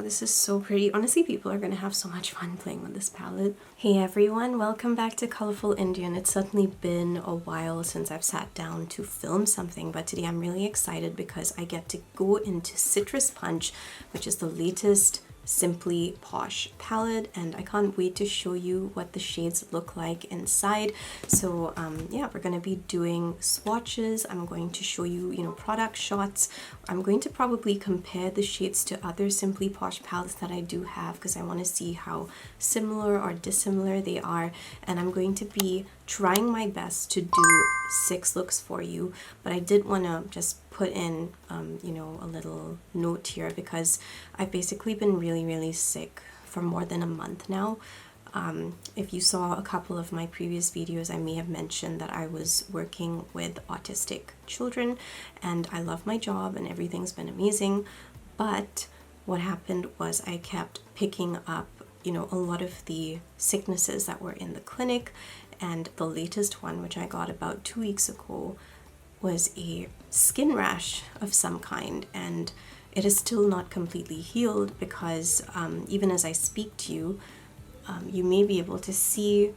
this is so pretty. Honestly, people are gonna have so much fun playing with this palette. Hey everyone, welcome back to Colourful Indian. It's certainly been a while since I've sat down to film something, but today I'm really excited because I get to go into Citrus Punch, which is the latest Simply Posh palette, and I can't wait to show you what the shades look like inside. So yeah, we're going to be doing swatches. I'm going to show you, product shots. I'm going to probably compare the shades to other Simply Posh palettes that I do have because I want to see how similar or dissimilar they are, and I'm going to be trying my best to do 6 looks for you, but I did want to just put in a little note here because I've basically been really sick for more than a month now. If you saw a couple of my previous videos, I may have mentioned that I was working with autistic children, and I love my job and everything's been amazing, but what happened was I kept picking up a lot of the sicknesses that were in the clinic, and the latest one, which I got about 2 weeks ago, was a skin rash of some kind, and it is still not completely healed because even as I speak to you, you may be able to see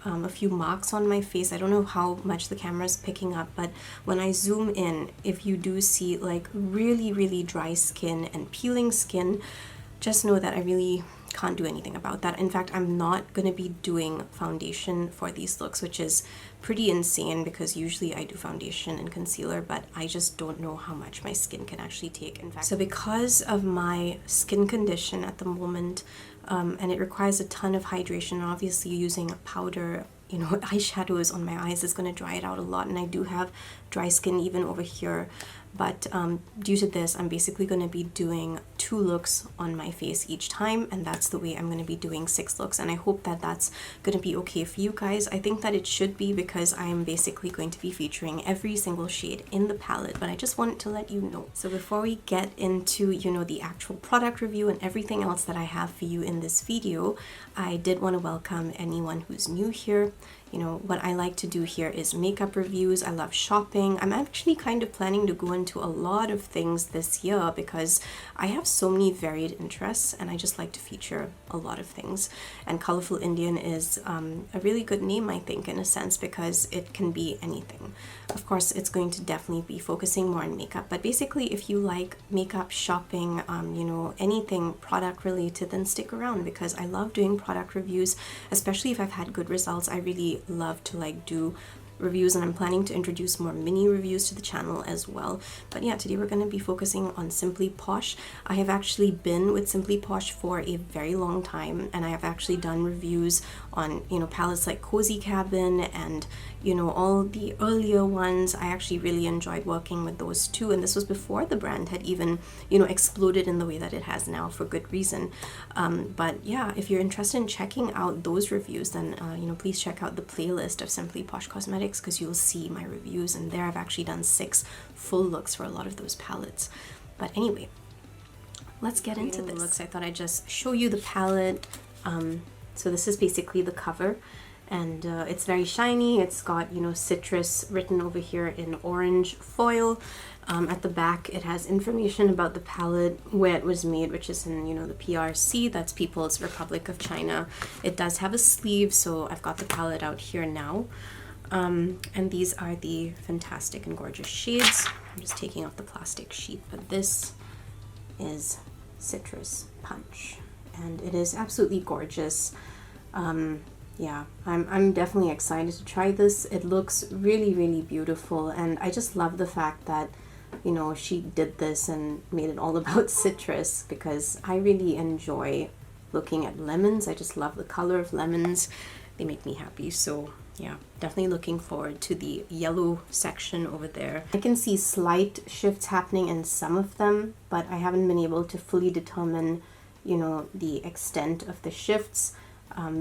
a few marks on my face. I don't know how much the camera is picking up, but when I zoom in, if you do see like really dry skin and peeling skin, just know that I really can't do anything about that. In fact, I'm not going to be doing foundation for these looks, which is pretty insane because usually I do foundation and concealer, but I just don't know how much my skin can actually take. In fact, so because of my skin condition at the moment, and it requires a ton of hydration, obviously using a powder, eyeshadows on my eyes is going to dry it out a lot, and I do have dry skin even over here. But due to this, I'm basically going to be doing 2 looks on my face each time, and that's the way I'm going to be doing 6 looks, and I hope that that's going to be okay for you guys. I think that it should be because I am basically going to be featuring every single shade in the palette, but I just wanted to let you know. So before we get into, the actual product review and everything else that I have for you in this video, I did want to welcome anyone who's new here. What I like to do here is makeup reviews. I love shopping. I'm actually kind of planning to go into a lot of things this year because I have so many varied interests and I just like to feature a lot of things. And Colourful Indian is a really good name, I think, in a sense, because it can be anything. Of course, it's going to definitely be focusing more on makeup, but basically if you like makeup, shopping, anything product related, then stick around because I love doing product reviews, especially if I've had good results. I really love to do reviews, and I'm planning to introduce more mini reviews to the channel as well. But yeah, today we're going to be focusing on Simply Posh. I have actually been with Simply Posh for a very long time, and I have actually done reviews on palettes like Cozy Cabin and all the earlier ones. I actually really enjoyed working with those too, and this was before the brand had even exploded in the way that it has now, for good reason. But yeah, if you're interested in checking out those reviews, then please check out the playlist of Simply Posh Cosmetics because you'll see my reviews, and there I've actually done 6 full looks for a lot of those palettes. But anyway, let's get into this. Looks, I thought I'd just show you the palette. So this is basically the cover, and it's very shiny. It's got citrus written over here in orange foil. At the back it has information about the palette, where it was made, which is in the PRC, that's People's Republic of China. It does have a sleeve, so I've got the palette out here now. And these are the fantastic and gorgeous shades. I'm just taking off the plastic sheet, but this is Citrus Punch, and it is absolutely gorgeous. Yeah, I'm definitely excited to try this. It looks really beautiful, and I just love the fact that she did this and made it all about citrus, because I really enjoy looking at lemons. I just love the color of lemons. They make me happy. So yeah, definitely looking forward to the yellow section over there. I can see slight shifts happening in some of them, but I haven't been able to fully determine the extent of the shifts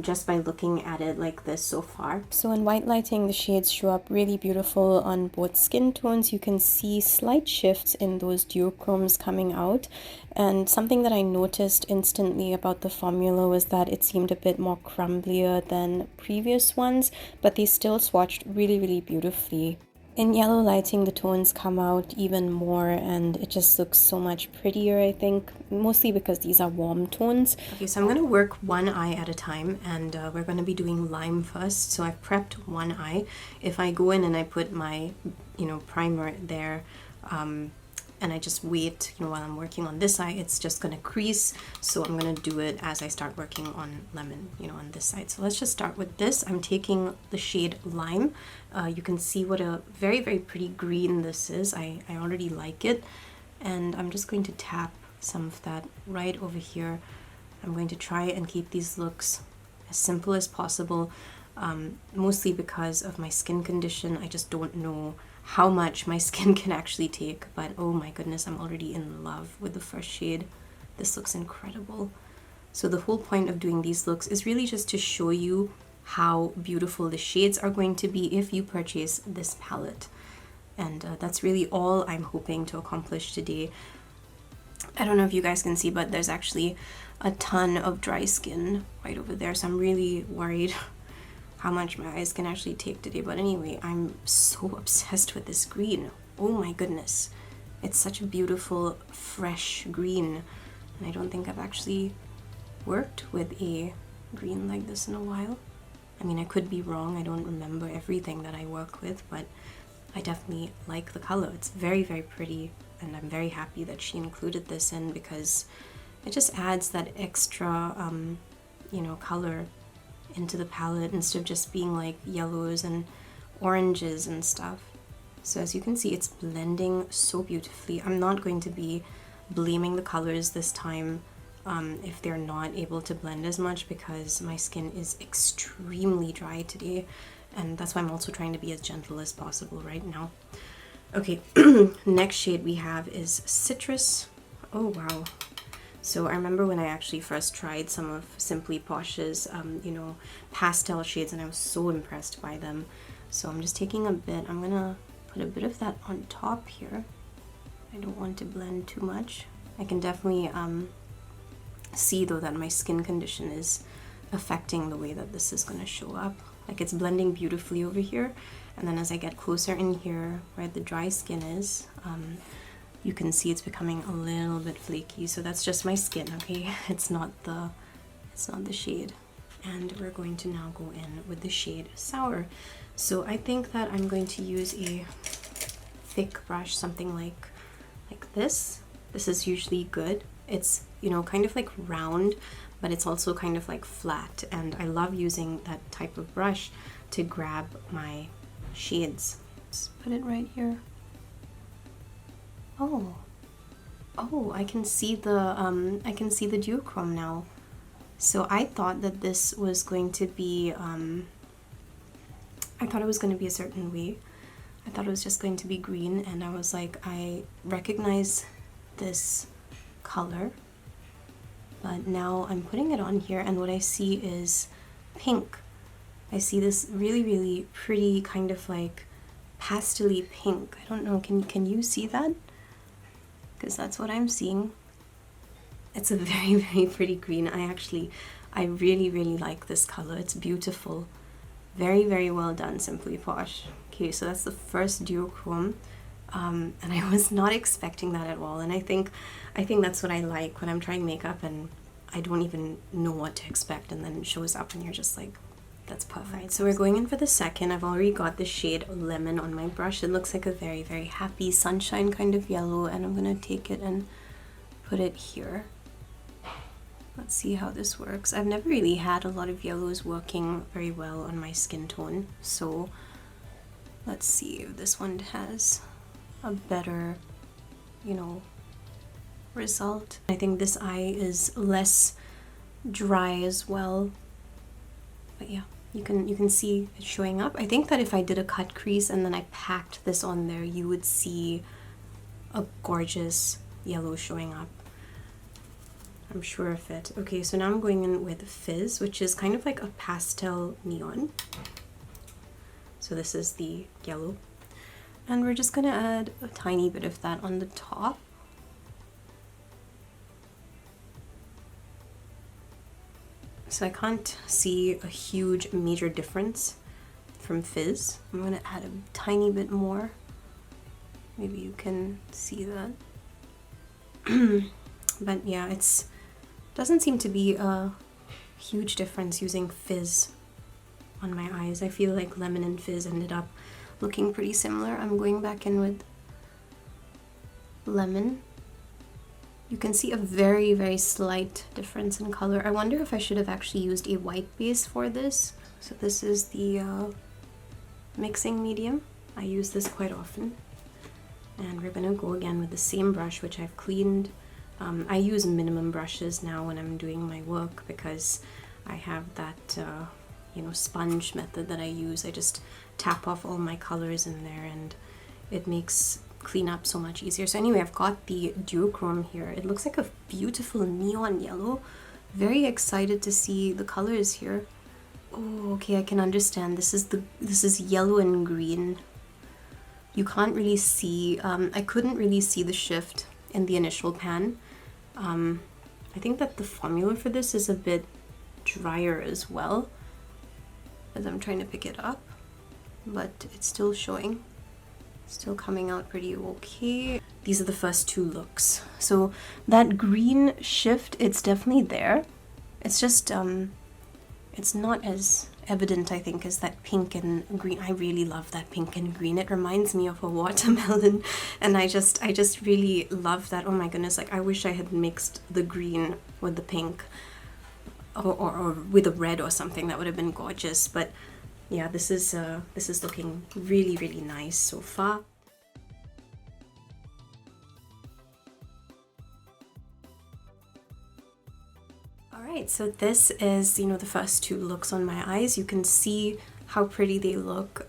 just by looking at it like this so far. So in white lighting, the shades show up really beautiful on both skin tones. You can see slight shifts in those duochromes coming out, and something that I noticed instantly about the formula was that it seemed a bit more crumblier than previous ones, but they still swatched really beautifully. In yellow lighting, the tones come out even more and it just looks so much prettier, I think, mostly because these are warm tones. Okay, so I'm going to work one eye at a time, and we're going to be doing lime first. So I've prepped one eye. If I go in and I put my, primer there, and I just wait, while I'm working on this eye, it's just gonna crease. So I'm gonna do it as I start working on lemon, on this side. So let's just start with this. I'm taking the shade Lime. You can see what a very, very pretty green this is. I already like it. And I'm just going to tap some of that right over here. I'm going to try and keep these looks as simple as possible, mostly because of my skin condition. I just don't know how much my skin can actually take, but oh my goodness, I'm already in love with the first shade. This looks incredible. So the whole point of doing these looks is really just to show you how beautiful the shades are going to be if you purchase this palette. And that's really all I'm hoping to accomplish today. I don't know if you guys can see, but there's actually a ton of dry skin right over there, so I'm really worried how much my eyes can actually take today. But anyway, I'm so obsessed with this green. Oh my goodness. It's such a beautiful, fresh green. And I don't think I've actually worked with a green like this in a while. I mean, I could be wrong. I don't remember everything that I work with, but I definitely like the color. It's very, very pretty. And I'm very happy that she included this in, because it just adds that extra, color into the palette instead of just being like yellows and oranges and stuff. So as you can see, it's blending so beautifully. I'm not going to be blaming the colors this time if they're not able to blend as much, because my skin is extremely dry today, and that's why I'm also trying to be as gentle as possible right now. Okay, next shade we have is Citrus. Oh wow. So I remember when I actually first tried some of Simply Posh's, pastel shades, and I was so impressed by them. So I'm just taking a bit. I'm gonna put a bit of that on top here. I don't want to blend too much. I can definitely see though that my skin condition is affecting the way that this is gonna show up. Like, it's blending beautifully over here, and then as I get closer in here where the dry skin is, you can see it's becoming a little bit flaky. So that's just my skin, okay? It's not the shade. And we're going to now go in with the shade Sour. So I think that I'm going to use a thick brush, something like this. This is usually good. It's, kind of like round, but it's also kind of like flat. And I love using that type of brush to grab my shades. Let's put it right here. Oh, I can see the duochrome now. So I thought that this was going to be I thought it was going to be a certain way. I thought it was just going to be green, and I was like, I recognize this color, but now I'm putting it on here, and what I see is pink. I see this really, really pretty kind of like pastel-y pink. I don't know, can you see that? Because that's what I'm seeing. It's a very, very pretty green. I really, really like this color. It's beautiful. Very, very well done, Simply Posh. Okay, so that's the first duochrome. And I was not expecting that at all. And I think that's what I like when I'm trying makeup and I don't even know what to expect, and then it shows up and you're just like, that's perfect. So we're going in for the second. I've already got the shade Lemon on my brush. It looks like a very, very happy sunshine kind of yellow, and I'm gonna take it and put it here. Let's see how this works. I've never really had a lot of yellows working very well on my skin tone, so let's see if this one has a better, result. I think this eye is less dry as well, but yeah, you can see it showing up. I think that if I did a cut crease and then I packed this on there, you would see a gorgeous yellow showing up. I'm sure of it. Okay, so now I'm going in with Fizz, which is kind of like a pastel neon. So this is the yellow. And we're just gonna add a tiny bit of that on the top. So I can't see a huge major difference from Fizz. I'm gonna add a tiny bit more. Maybe you can see that. But yeah, it's doesn't seem to be a huge difference using Fizz on my eyes. I feel like Lemon and Fizz ended up looking pretty similar. I'm going back in with Lemon. You can see a very, very slight difference in color. I wonder if I should have actually used a white base for this. So this is the mixing medium. I use this quite often. And we're gonna go again with the same brush, which I've cleaned. I use minimum brushes now when I'm doing my work because I have that, you know, sponge method that I use. I just tap off all my colors in there and it makes clean up so much easier. So anyway, I've got the duochrome here. It looks like a beautiful neon yellow. Very excited to see the colors here. Oh, okay, I can understand. This is yellow and green. You can't really see, I couldn't really see the shift in the initial pan. I think that the formula for this is a bit drier as well, as I'm trying to pick it up, but it's still showing. Still coming out pretty okay. These are the first two looks. So that green shift, it's definitely there. It's just, it's not as evident, I think, as that pink and green. I really love that pink and green. It reminds me of a watermelon, and I just really love that. Oh my goodness, like I wish I had mixed the green with the pink or with a red or something. That would have been gorgeous. But yeah, this is looking really, really nice so far. Alright, so this is, you know, the first two looks on my eyes. You can see how pretty they look.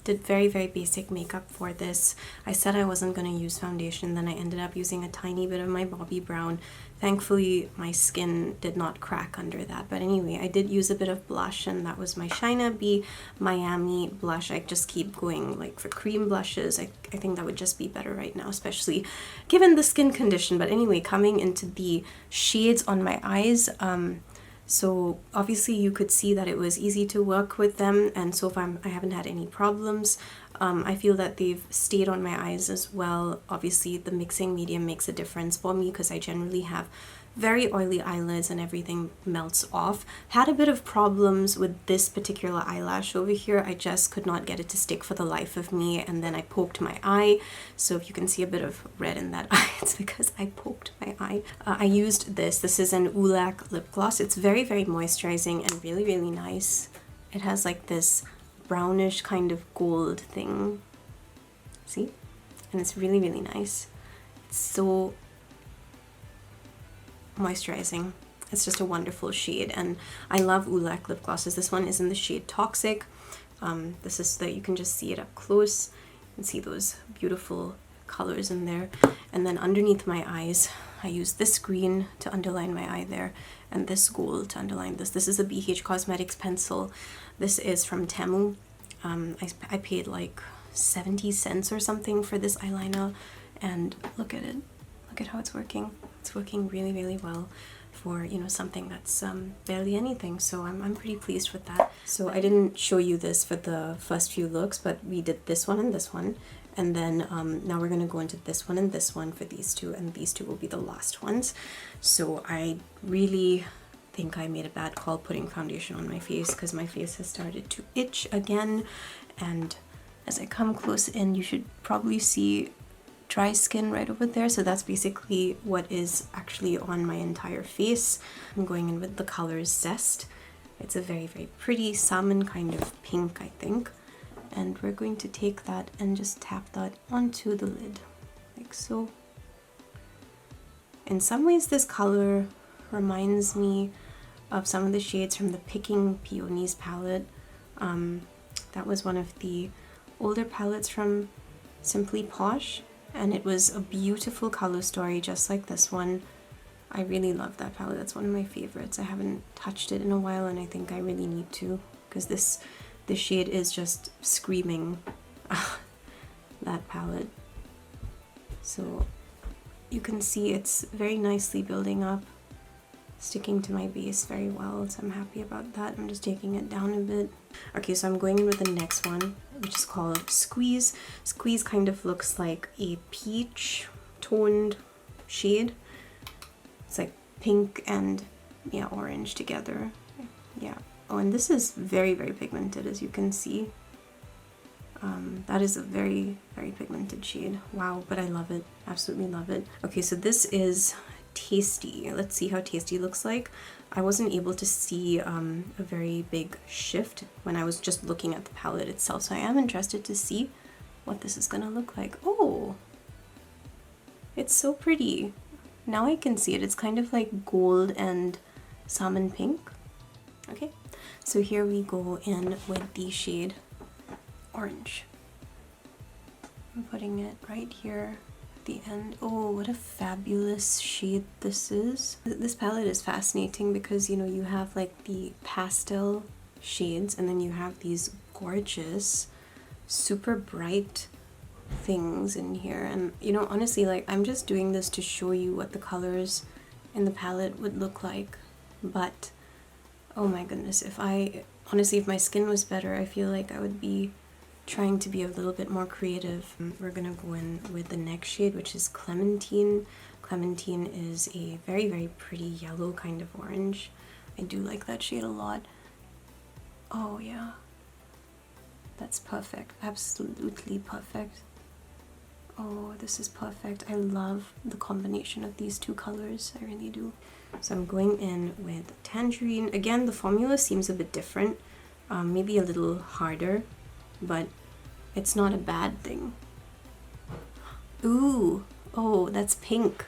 Did very, very basic makeup for this. I said I wasn't going to use foundation, then I ended up using a tiny bit of my Bobbi Brown. Thankfully, my skin did not crack under that. But anyway, I did use a bit of blush, and that was my Shina B Miami blush. I just keep going like for cream blushes. I think that would just be better right now, especially given the skin condition. But anyway, coming into the shades on my eyes, so obviously you could see that it was easy to work with them, and so far I haven't had any problems. I feel that they've stayed on my eyes as well. Obviously the mixing medium makes a difference for me because I generally have very oily eyelids and everything melts off. Had a bit of problems with this particular eyelash over here. I just could not get it to stick for the life of me, and then I poked my eye. So if you can see a bit of red in that eye, it's because I poked my eye. I used this. This is an Ulac lip gloss. It's very, very moisturizing and really, really nice. It has like this brownish kind of gold thing. See? And it's really, really nice. It's so moisturizing. It's just a wonderful shade, and I love Ulac lip glosses. This one is in the shade Toxic. This is you can just see it up close. You can see those beautiful colors in there. And then underneath my eyes, I use this green to underline my eye there, and this gold to underline this. This is a BH Cosmetics pencil. This is from Temu. I paid like 70 cents or something for this eyeliner, and look at it. Look at how it's working. It's working really, really well for, you know, something that's barely anything. So I'm pretty pleased with that. So I didn't show you this for the first few looks, but we did this one and this one. And then now we're going to go into this one and this one for these two, and these two will be the last ones. So I really think I made a bad call putting foundation on my face because my face has started to itch again. And as I come close in, you should probably see dry skin right over there. So that's basically what is actually on my entire face. I'm going in with the color Zest. It's a very, very pretty salmon kind of pink, I think. And we're going to take that and just tap that onto the lid, like so. In some ways, this color reminds me of some of the shades from the Picking Peonies palette. That was one of the older palettes from Simply Posh, and it was a beautiful color story just like this one. I really love that palette. That's one of my favorites. I haven't touched it in a while, and I think I really need to, because this shade is just screaming that palette. So you can see it's very nicely building up. sticking to my base very well, so I'm happy about that. I'm just taking it down a bit. Okay, so I'm going in with the next one, which is called Squeeze. Squeeze kind of looks like a peach toned shade. It's like pink and yeah, orange together. Yeah. Oh, and this is very, very pigmented, as you can see. That is a very, very pigmented shade. Wow, but I love it. Absolutely love it. Okay, so this is Tasty. Let's see how Tasty looks like. I wasn't able to see a very big shift when I was just looking at the palette itself, so I am interested to see what this is gonna look like. Oh, it's so pretty. Now I can see it. It's kind of like gold and salmon pink. Okay, so here we go in with the shade Orange. I'm putting it right here at the end. Oh, what a fabulous shade this is. This palette is fascinating because, you know, you have like the pastel shades and then you have these gorgeous, super bright things in here. And, you know, honestly, like, I'm just doing this to show you what the colors in the palette would look like. But, oh my goodness, if my skin was better, I feel like I would be trying to be a little bit more creative. We're gonna go in with the next shade, which is Clementine. Clementine is a very, very pretty yellow kind of orange. I do like that shade a lot. Oh yeah, that's perfect. Absolutely perfect. Oh, this is perfect. I love the combination of these two colors. I really do. So I'm going in with Tangerine. Again, the formula seems a bit different, maybe a little harder, but it's not a bad thing. Ooh, oh, that's pink.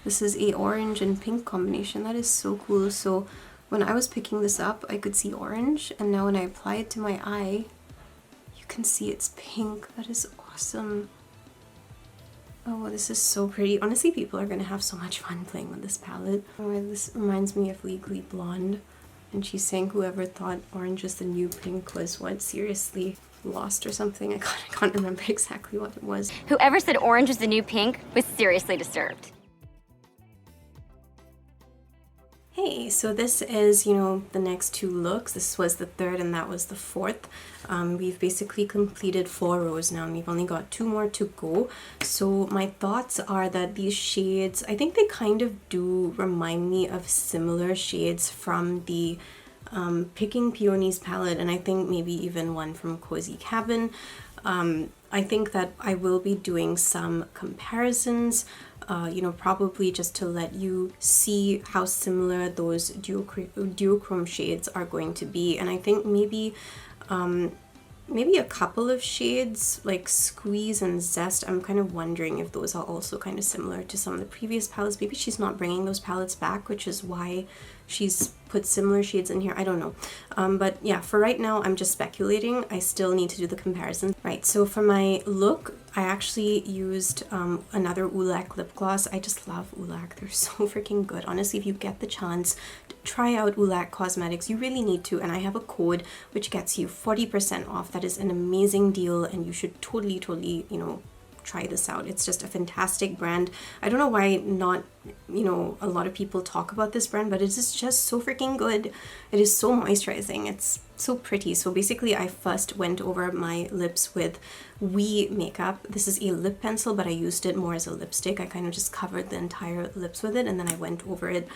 This is a orange and pink combination. That is so cool. So when I was picking this up, I could see orange, and now when I apply it to my eye, you can see it's pink. That is awesome. Oh, this is so pretty. Honestly, people are gonna have so much fun playing with this palette. Oh, this reminds me of Legally Blonde. And she's saying whoever thought orange is the new pink was, what, seriously lost or something? I can't remember exactly what it was. Whoever said orange is the new pink was seriously disturbed. Hey, so this is, you know, the next two looks. This was the third and that was the fourth. We've basically completed 4 rows now and we've only got 2 more to go. So my thoughts are that these shades, I think they kind of do remind me of similar shades from the Picking Peonies palette, and I think maybe even one from Cozy Cabin. I think that I will be doing some comparisons, you know, probably just to let you see how similar those duochrome shades are going to be. And I think maybe a couple of shades like Squeeze and Zest, I'm kind of wondering if those are also kind of similar to some of the previous palettes. Maybe she's not bringing those palettes back, which is why she's put similar shades in here. I don't know. But yeah, for right now, I'm just speculating. I still need to do the comparison. Right, so for my look, I actually used another Ulak lip gloss. I just love Ulak. They're so freaking good. Honestly, if you get the chance to try out Ulak Cosmetics, you really need to. And I have a code which gets you 40% off. That is an amazing deal, and you should totally, you know, try this out. It's just a fantastic brand. I don't know why not, you know, a lot of people talk about this brand, but it is just so freaking good. It is so moisturizing. It's so pretty. So basically I first went over my lips with We makeup. This is a lip pencil, but I used it more as a lipstick. I kind of just covered the entire lips with it, and then I went over it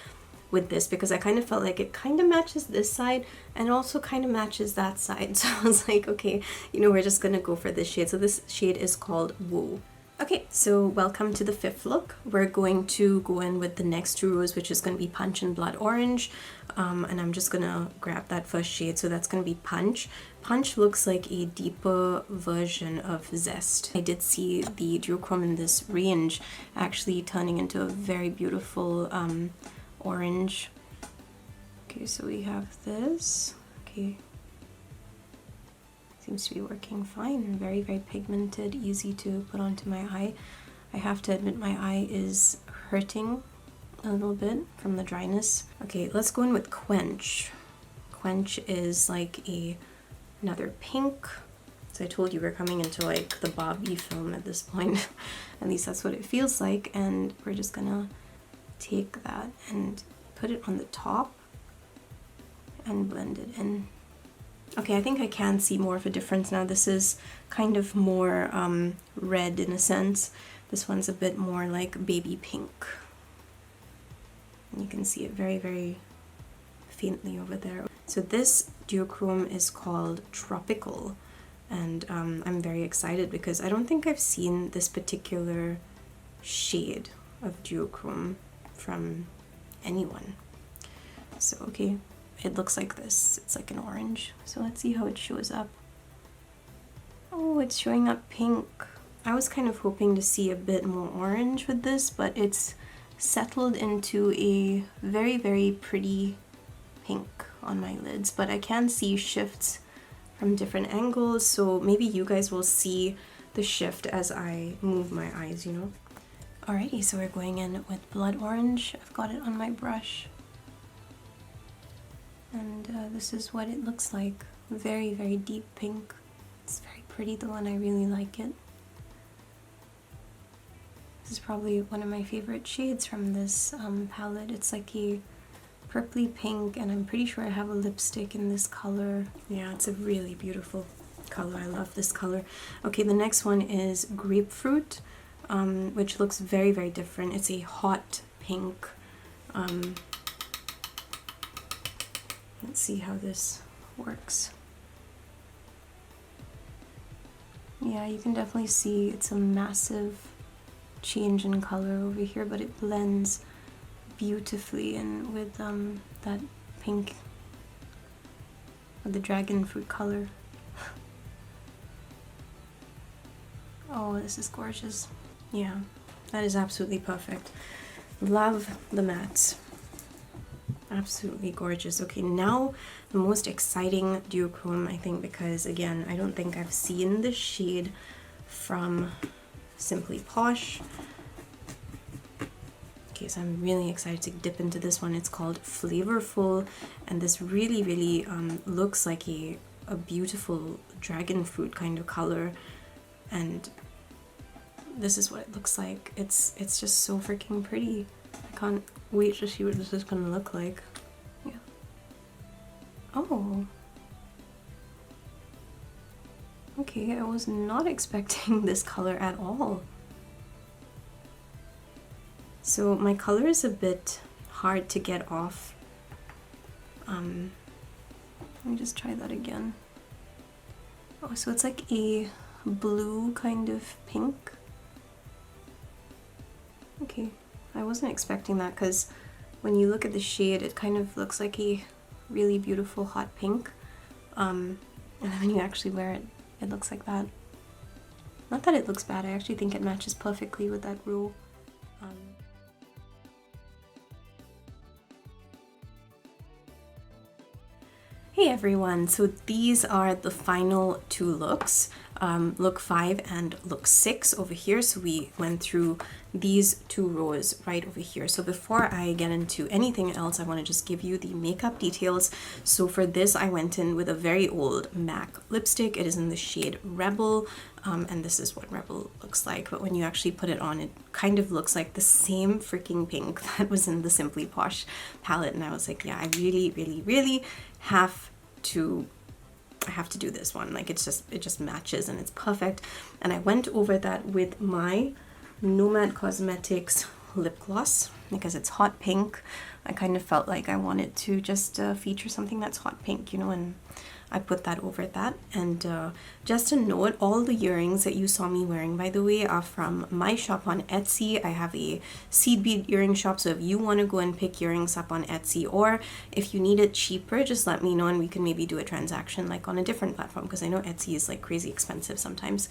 with this because I kind of felt like it kind of matches this side and also kind of matches that side. So I was like, okay, you know, we're just gonna go for this shade. So this shade is called Woo. Okay, so welcome to the 5th look. We're going to go in with the next 2 rows, which is going to be Punch and Blood Orange. And I'm just gonna grab that first shade. So that's gonna be Punch. Punch looks like a deeper version of Zest. I did see the duochrome in this range actually turning into a very beautiful orange. Okay, so we have this. Okay, seems to be working fine. Very, very pigmented, easy to put onto my eye. I have to admit my eye is hurting a little bit from the dryness. Okay, let's go in with Quench. Quench is like another pink. So I told you we're coming into like the Bobby film at this point. At least that's what it feels like. And we're just gonna take that and put it on the top and blend it in. Okay, I think I can see more of a difference now. This is kind of more red in a sense. This one's a bit more like baby pink. And you can see it very, very faintly over there. So this duochrome is called Tropical, and I'm very excited because I don't think I've seen this particular shade of duochrome from anyone. So okay, it looks like this. It's like an orange. So let's see how it shows up. Oh, it's showing up pink. I was kind of hoping to see a bit more orange with this, but it's settled into a very, very pretty pink on my lids. But I can see shifts from different angles, so maybe you guys will see the shift as I move my eyes, you know? Alrighty, so we're going in with blood orange. I've got it on my brush. And this is what it looks like. Very, very deep pink. It's very pretty though, and I really like it. This is probably one of my favorite shades from this palette. It's like a purpley pink, and I'm pretty sure I have a lipstick in this color. Yeah, it's a really beautiful color. I love this color. Okay, the next one is Grapefruit, which looks very, very different. It's a hot pink. Let's see how this works. Yeah, you can definitely see it's a massive change in color over here, but it blends beautifully in with that pink, with the dragon fruit color. Oh, this is gorgeous. Yeah, that is absolutely perfect. Love the mattes. Absolutely gorgeous. Okay, now the most exciting duochrome, I think, because again, I don't think I've seen this shade from Simply Posh. Okay, so I'm really excited to dip into this one. It's called Flavorful, and this really, really looks like a beautiful dragon fruit kind of color, and this is what it looks like. It's just so freaking pretty. I can't wait to see what this is gonna look like. Yeah. Oh. Okay, I was not expecting this color at all. So my color is a bit hard to get off. Let me just try that again. Oh, so it's like a blue kind of pink. Okay, I wasn't expecting that because when you look at the shade, it kind of looks like a really beautiful hot pink. And then when you actually wear it, it looks like that. Not that it looks bad, I actually think it matches perfectly with that row. Hey everyone, so these are the final two looks, look 5 and look 6 over here. So we went through these two rows right over here. So before I get into anything else, I want to just give you the makeup details. So for this, I went in with a very old MAC lipstick. It is in the shade Rebel, and this is what Rebel looks like. But when you actually put it on, it kind of looks like the same freaking pink that was in the Simply Posh palette. And I was like, yeah, I really, really, really I have to do this one. Like it just matches and it's perfect. And I went over that with my Nomad Cosmetics lip gloss because it's hot pink. I kind of felt like I wanted to just feature something that's hot pink, you know, and I put that over that. And just a note, all the earrings that you saw me wearing, by the way, are from my shop on Etsy. I have a seed bead earring shop, so if you want to go and pick earrings up on Etsy, or if you need it cheaper, just let me know and we can maybe do a transaction like on a different platform, because I know Etsy is like crazy expensive sometimes.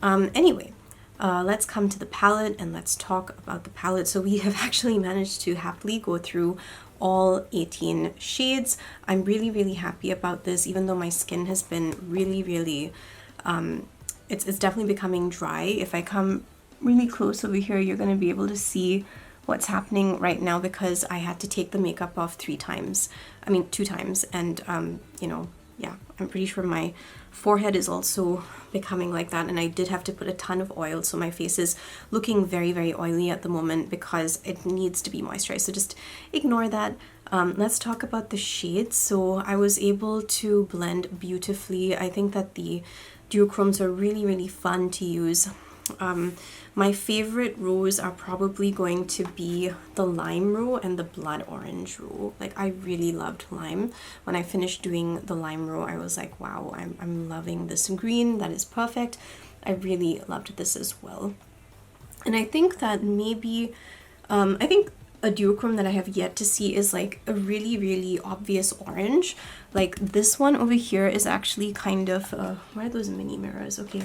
Anyway, let's come to the palette and let's talk about the palette. So we have actually managed to happily go through all 18 shades. I'm really, really happy about this, even though my skin has been really, really, it's definitely becoming dry. If I come really close over here, you're going to be able to see what's happening right now because I had to take the makeup off 2 times. And, you know, yeah, I'm pretty sure my forehead is also becoming like that, and I did have to put a ton of oil, so my face is looking very, very oily at the moment because it needs to be moisturized, so just ignore that. Let's talk about the shades. So I was able to blend beautifully. I think that the duochromes are really, really fun to use. My favorite rows are probably going to be the lime row and the blood orange row. Like, I really loved lime. When I finished doing the lime row, I was like, wow, I'm loving this green. That is perfect. I really loved this as well. And I think that maybe, I think a duochrome that I have yet to see is like a really, really obvious orange. Like this one over here is actually kind of, where are those mini mirrors? Okay,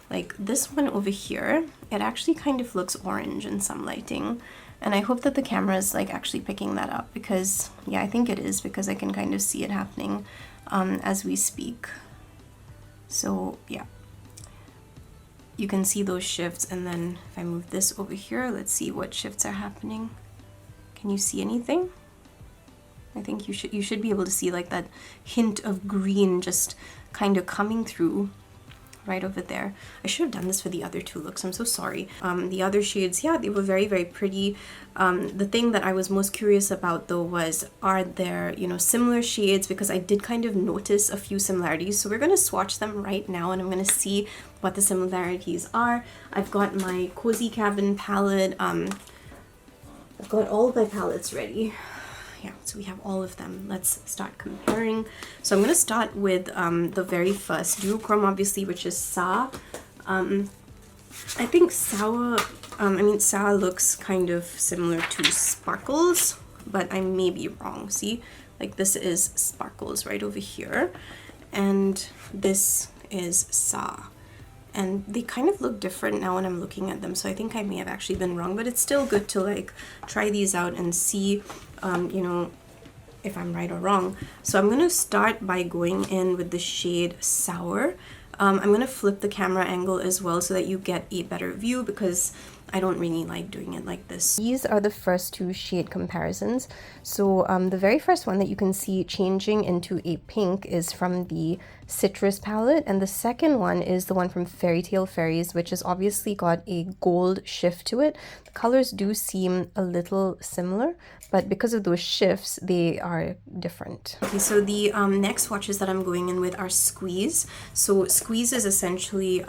like this one over here, it actually kind of looks orange in some lighting. And I hope that the camera is like actually picking that up, because yeah, I think it is, because I can kind of see it happening as we speak. So yeah, you can see those shifts. And then if I move this over here, let's see what shifts are happening. Can you see anything? I think you should be able to see like that hint of green just kind of coming through right over there. I should have done this for the other two looks. I'm so sorry. The other shades, yeah, they were very, very pretty. The thing that I was most curious about though was, are there, you know, similar shades? Because I did kind of notice a few similarities. So we're going to swatch them right now, and I'm going to see what the similarities are. I've got my Cozy Cabin palette. I've got all of my palettes ready. Yeah, so we have all of them. Let's start comparing. So I'm going to start with the very first duochrome, obviously, which is Sa. I think Sour, Sa looks kind of similar to Sparkles, but I may be wrong. See, like this is Sparkles right over here, and this is Sa. And they kind of look different now when I'm looking at them, so I think I may have actually been wrong, but it's still good to like try these out and see, you know, if I'm right or wrong. So I'm going to start by going in with the shade Sour. I'm going to flip the camera angle as well so that you get a better view, because I don't really like doing it like this. These are the first two shade comparisons. So the very first one that you can see changing into a pink is from the Citrus palette, and the second one is the one from Fairy Tale Fairies, which has obviously got a gold shift to it. The colors do seem a little similar, but because of those shifts, they are different. Okay, so the next swatches that I'm going in with are Squeeze. So Squeeze is essentially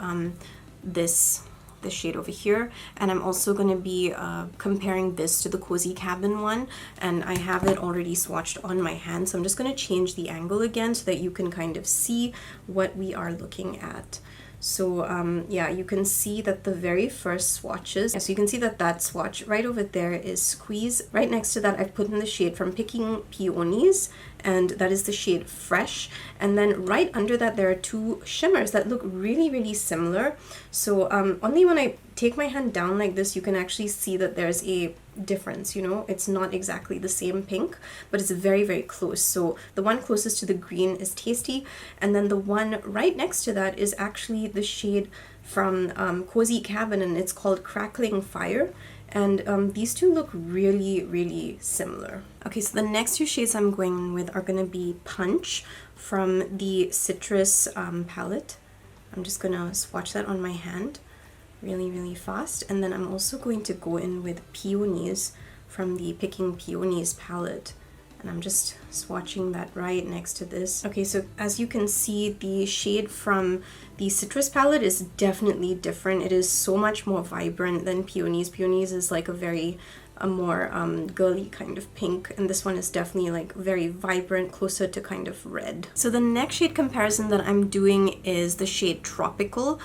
this shade over here, and I'm also going to be comparing this to the Cozy Cabin one, and I have it already swatched on my hand, so I'm just going to change the angle again so that you can kind of see what we are looking at. So yeah, you can see that the very first swatches, so you can see that that swatch right over there is Squeeze. Right next to that, I've put in the shade from Picking Peonies, and that is the shade Fresh. And then right under that, there are two shimmers that look really, really similar. So only when I take my hand down like this, you can actually see that there's a difference, you know, it's not exactly the same pink, but it's very, very close. So the one closest to the green is Tasty, and then the one right next to that is actually the shade from Cozy Cabin, and it's called Crackling Fire. And these two look really, really similar. Okay, so the next two shades I'm going with are going to be Punch from the Citrus palette. I'm just going to swatch that on my hand really, really fast. And then I'm also going to go in with Peonies from the Picking Peonies palette. And I'm just swatching that right next to this. Okay, so as you can see, the shade from the Citrus palette is definitely different. It is so much more vibrant than Peonies. Peonies is like a more girly kind of pink, and this one is definitely like very vibrant, closer to kind of red. So the next shade comparison that I'm doing is the shade Tropical.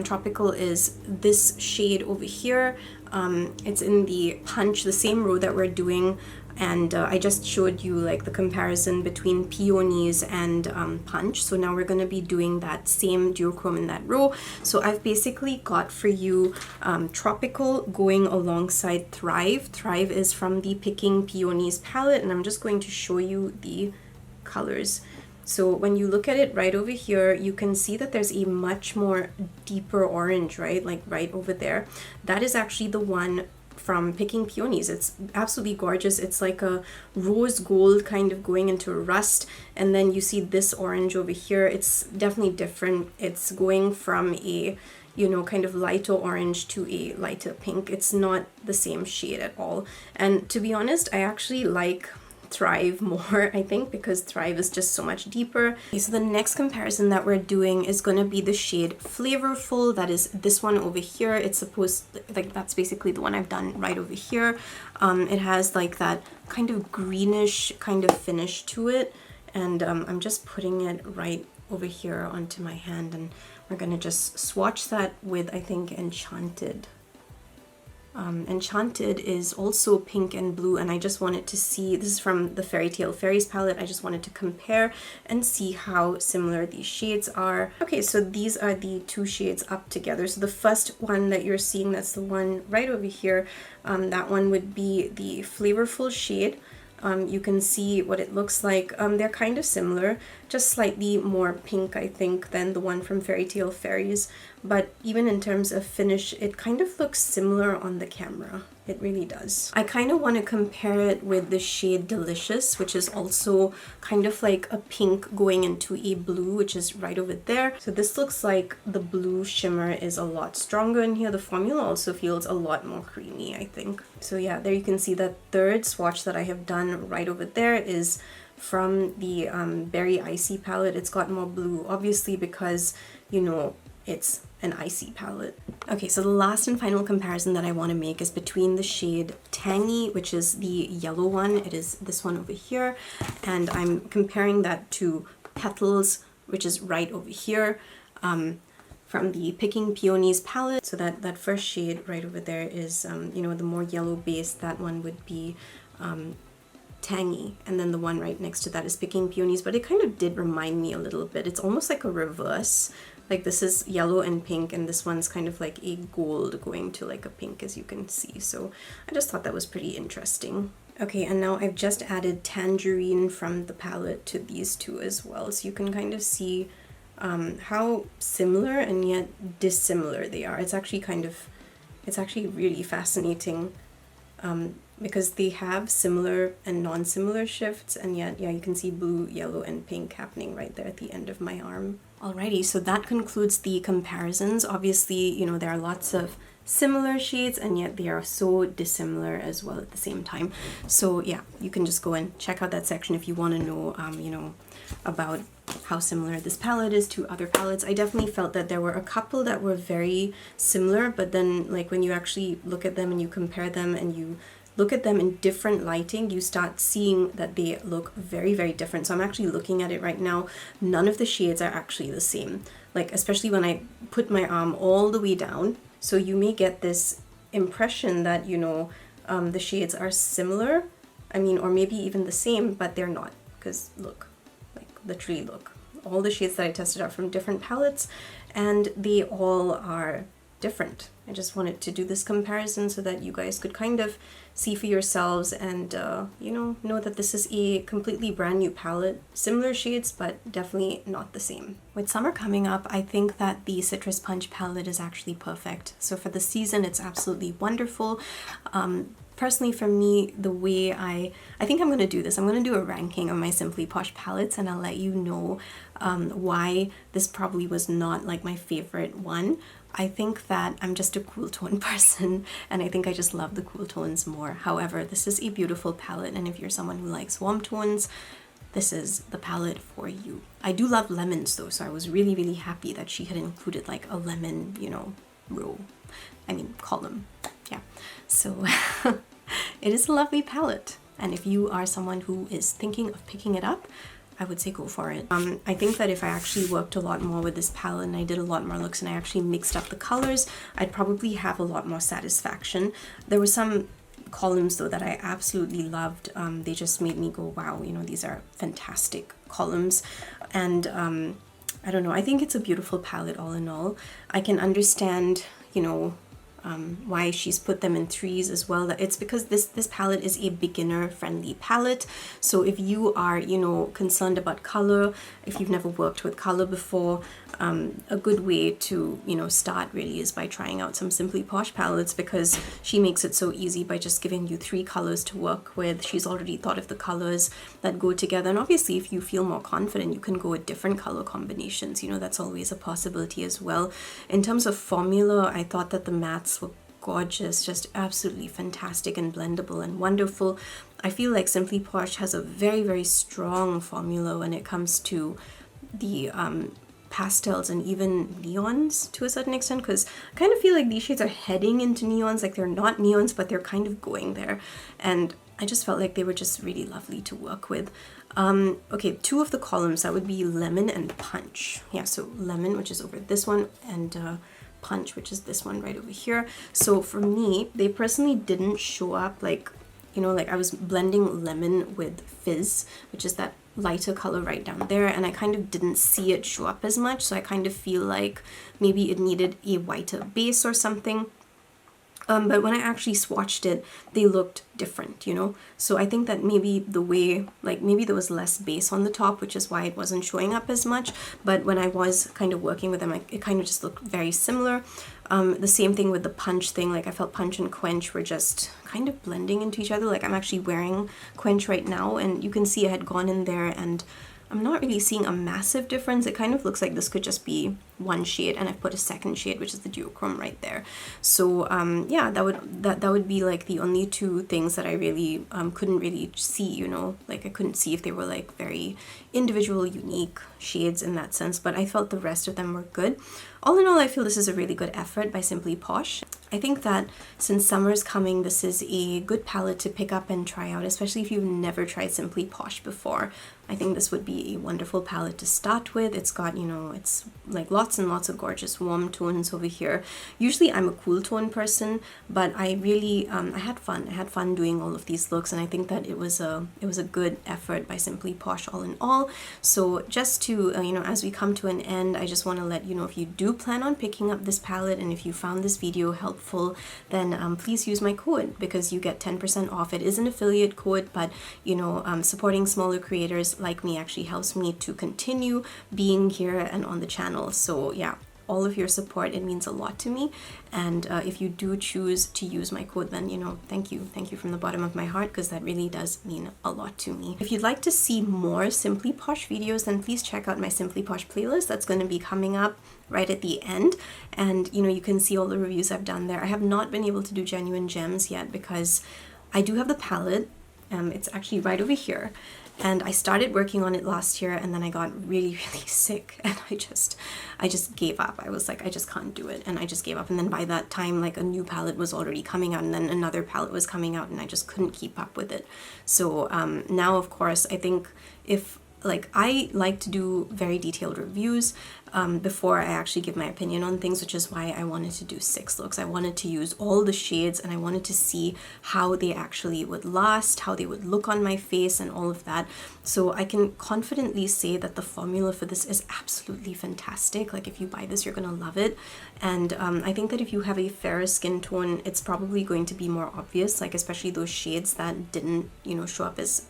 Tropical is this shade over here. It's in the Punch, the same row that we're doing, and I just showed you like the comparison between Peonies and Punch. So now we're going to be doing that same duochrome in that row. So I've basically got for you Tropical going alongside Thrive. Thrive is from the Picking Peonies palette, and I'm just going to show you the colors. So when you look at it right over here, you can see that there's a much more deeper orange, right? Like right over there. That is actually the one from Picking Peonies. It's absolutely gorgeous. It's like a rose gold kind of going into rust, and then you see this orange over here. It's definitely different. It's going from a, you know, kind of lighter orange to a lighter pink. It's not the same shade at all. And to be honest, I actually like Thrive more, I think, because Thrive is just so much deeper. Okay, so the next comparison that we're doing is going to be the shade Flavorful. That is this one over here. It's supposed, like, that's basically the one I've done right over here. It has like that kind of greenish kind of finish to it, and I'm just putting it right over here onto my hand, and we're going to just swatch that with, I think, Enchanted. Enchanted is also pink and blue, and I just wanted to see, this is from the Fairy Tale Fairies palette, I just wanted to compare and see how similar these shades are. Okay, so these are the two shades up together. So the first one that you're seeing, that's the one right over here, that one would be the Flavorful shade. You can see what it looks like. They're kind of similar, just slightly more pink, I think, than the one from Fairy Tale Fairies. But even in terms of finish, it kind of looks similar on the camera. It really does. I kind of want to compare it with the shade Delicious, which is also kind of like a pink going into a blue, which is right over there. So this looks like the blue shimmer is a lot stronger in here. The formula also feels a lot more creamy, I think. So yeah, there you can see that third swatch that I have done right over there is from the Berry Icy palette. It's got more blue, obviously, because, you know, it's an icy palette. Okay, so the last and final comparison that I want to make is between the shade Tangy, which is the yellow one. It is this one over here, and I'm comparing that to Petals, which is right over here, from the Picking Peonies palette. So that first shade right over there is, you know, the more yellow base. That one would be Tangy, and then the one right next to that is Picking Peonies, but it kind of did remind me a little bit. It's almost like a reverse. Like this is yellow and pink, and this one's kind of like a gold going to like a pink, as you can see. So I just thought that was pretty interesting. Okay, and now I've just added Tangerine from the palette to these two as well. So you can kind of see how similar and yet dissimilar they are. It's actually really fascinating because they have similar and non-similar shifts, and yet, yeah, you can see blue, yellow, and pink happening right there at the end of my arm. Alrighty, so that concludes the comparisons. Obviously, you know, there are lots of similar shades, and yet they are so dissimilar as well at the same time. So yeah, you can just go and check out that section if you want to know, you know, about how similar this palette is to other palettes. I definitely felt that there were a couple that were very similar, but then like when you actually look at them and you compare them and you look at them in different lighting, you start seeing that they look very, very different. So I'm actually looking at it right now. None of the shades are actually the same. Like, especially when I put my arm all the way down. So you may get this impression that, you know, the shades are similar. I mean, or maybe even the same, but they're not. Because look, like literally look. All the shades that I tested are from different palettes, and they all are different. I just wanted to do this comparison so that you guys could kind of see for yourselves and, you know that this is a completely brand new palette. Similar shades, but definitely not the same. With summer coming up, I think that the Citrus Punch palette is actually perfect. So for the season, it's absolutely wonderful. Personally, for me, the way I think I'm going to do this, I'm going to do a ranking of my Simply Posh palettes, and I'll let you know why this probably was not like my favorite one. I think that I'm just a cool tone person, and I think I just love the cool tones more. However, this is a beautiful palette, and if you're someone who likes warm tones, this is the palette for you. I do love lemons though, so I was really, really happy that she had included like a lemon, you know, column. Yeah, so it is a lovely palette, and if you are someone who is thinking of picking it up, I would say go for it. I think that if I actually worked a lot more with this palette and I did a lot more looks and I actually mixed up the colors, I'd probably have a lot more satisfaction. There were some columns though that I absolutely loved. They just made me go, wow, you know, these are fantastic columns. And I don't know, I think it's a beautiful palette all in all. I can understand, you know, why she's put them in threes as well. That it's because this palette is a beginner friendly palette. So if you are, you know, concerned about color, if you've never worked with color before, a good way to, you know, start really is by trying out some Simply Posh palettes, because she makes it so easy by just giving you 3 colors to work with. She's already thought of the colors that go together, and obviously if you feel more confident, you can go with different color combinations. You know, that's always a possibility as well. In terms of formula, I thought that the mattes were gorgeous, just absolutely fantastic and blendable and wonderful. I feel like Simply Posh has a very, very strong formula when it comes to the pastels and even neons to a certain extent, because I kind of feel like these shades are heading into neons. Like, they're not neons, but they're kind of going there, and I just felt like they were just really lovely to work with. Okay, 2 of the columns, that would be Lemon and Punch. Yeah, so Lemon, which is over this one, and Punch, which is this one right over here. So for me, they personally didn't show up like, you know, like I was blending Lemon with Fizz, which is that lighter color right down there, and I kind of didn't see it show up as much, so I kind of feel like maybe it needed a whiter base or something. But when I actually swatched it, they looked different, you know? So I think that maybe the way, like maybe there was less base on the top, which is why it wasn't showing up as much. But when I was kind of working with them, it kind of just looked very similar. The same thing with the Punch thing. Like, I felt Punch and Quench were just kind of blending into each other. Like, I'm actually wearing Quench right now, and you can see I had gone in there and I'm not really seeing a massive difference. It kind of looks like this could just be one shade, and I've put a second shade, which is the duochrome right there. So yeah, that would be like the only 2 things that I really couldn't really see, you know, like I couldn't see if they were like very individual, unique shades in that sense, but I felt the rest of them were good. All in all, I feel this is a really good effort by Simply Posh. I think that since summer's coming, this is a good palette to pick up and try out, especially if you've never tried Simply Posh before. I think this would be a wonderful palette to start with. It's got, you know, it's like lots and lots of gorgeous warm tones over here. Usually I'm a cool tone person, but I really, I had fun. I had fun doing all of these looks, and I think that it was a good effort by Simply Posh all in all. So just to, you know, as we come to an end, I just want to let you know, if you do plan on picking up this palette, and if you found this video helpful, then please use my code, because you get 10% off. It is an affiliate code, but you know, supporting smaller creators like me actually helps me to continue being here and on the channel. So yeah, all of your support, it means a lot to me. And if you do choose to use my code, then, you know, thank you from the bottom of my heart, because that really does mean a lot to me. If you'd like to see more Simply Posh videos, then please check out my Simply Posh playlist. That's going to be coming up right at the end, and you know, you can see all the reviews I've done there. I have not been able to do Genuine Gems yet, because I do have the palette. It's actually right over here, and I started working on it last year, and then I got really, really sick, and I just gave up. I was like, I just can't do it, and I just gave up. And then by that time, like, a new palette was already coming out, and then another palette was coming out, and I just couldn't keep up with it. So now, of course, I think if, like, I like to do very detailed reviews before I actually give my opinion on things, which is why I wanted to do 6 looks. I wanted to use all the shades, and I wanted to see how they actually would last, how they would look on my face, and all of that. So I can confidently say that the formula for this is absolutely fantastic. Like, if you buy this, you're gonna love it. And I think that if you have a fairer skin tone, it's probably going to be more obvious, like especially those shades that didn't, you know, show up as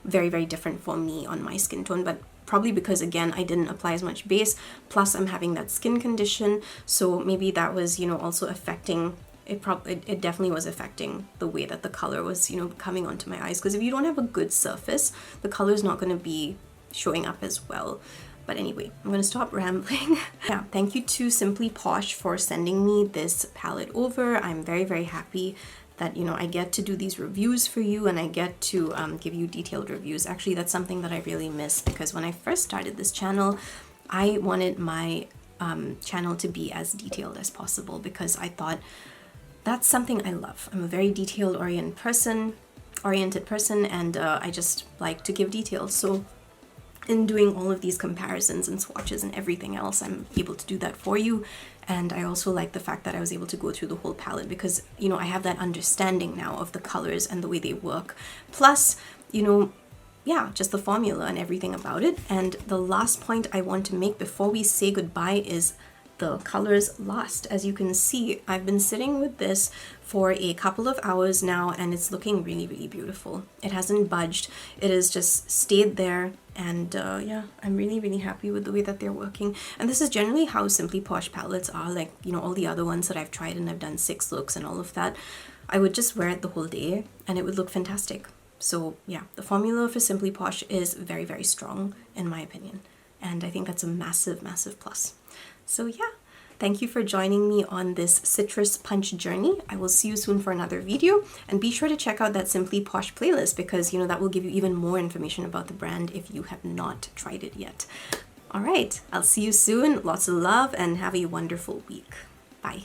very, very different for me on my skin tone. But probably because, again, I didn't apply as much base, plus I'm having that skin condition, so maybe that was, you know, also affecting it. It definitely was affecting the way that the color was, you know, coming onto my eyes, because if you don't have a good surface, the color is not going to be showing up as well. But anyway, I'm going to stop rambling. Yeah, thank you to Simply Posh for sending me this palette over. I'm very, very happy that, you know, I get to do these reviews for you, and I get to give you detailed reviews. Actually, that's something that I really miss, because when I first started this channel, I wanted my channel to be as detailed as possible, because I thought that's something I love. I'm a very detailed oriented person, and I just like to give details. So in doing all of these comparisons and swatches and everything else, I'm able to do that for you. And I also like the fact that I was able to go through the whole palette, because, you know, I have that understanding now of the colors and the way they work. Plus, you know, yeah, just the formula and everything about it. And the last point I want to make before we say goodbye is the colors last. As you can see, I've been sitting with this for a couple of hours now and it's looking really, really beautiful. It hasn't budged. It has just stayed there, and yeah, I'm really, really happy with the way that they're working. And this is generally how Simply Posh palettes are, like, you know, all the other ones that I've tried, and I've done 6 looks and all of that. I would just wear it the whole day and it would look fantastic. So yeah, the formula for Simply Posh is very, very strong in my opinion. And I think that's a massive, massive plus. So yeah, thank you for joining me on this citrus punch journey. I will see you soon for another video, and be sure to check out that Simply Posh playlist because, you know, that will give you even more information about the brand if you have not tried it yet. All right, I'll see you soon. Lots of love and have a wonderful week. Bye.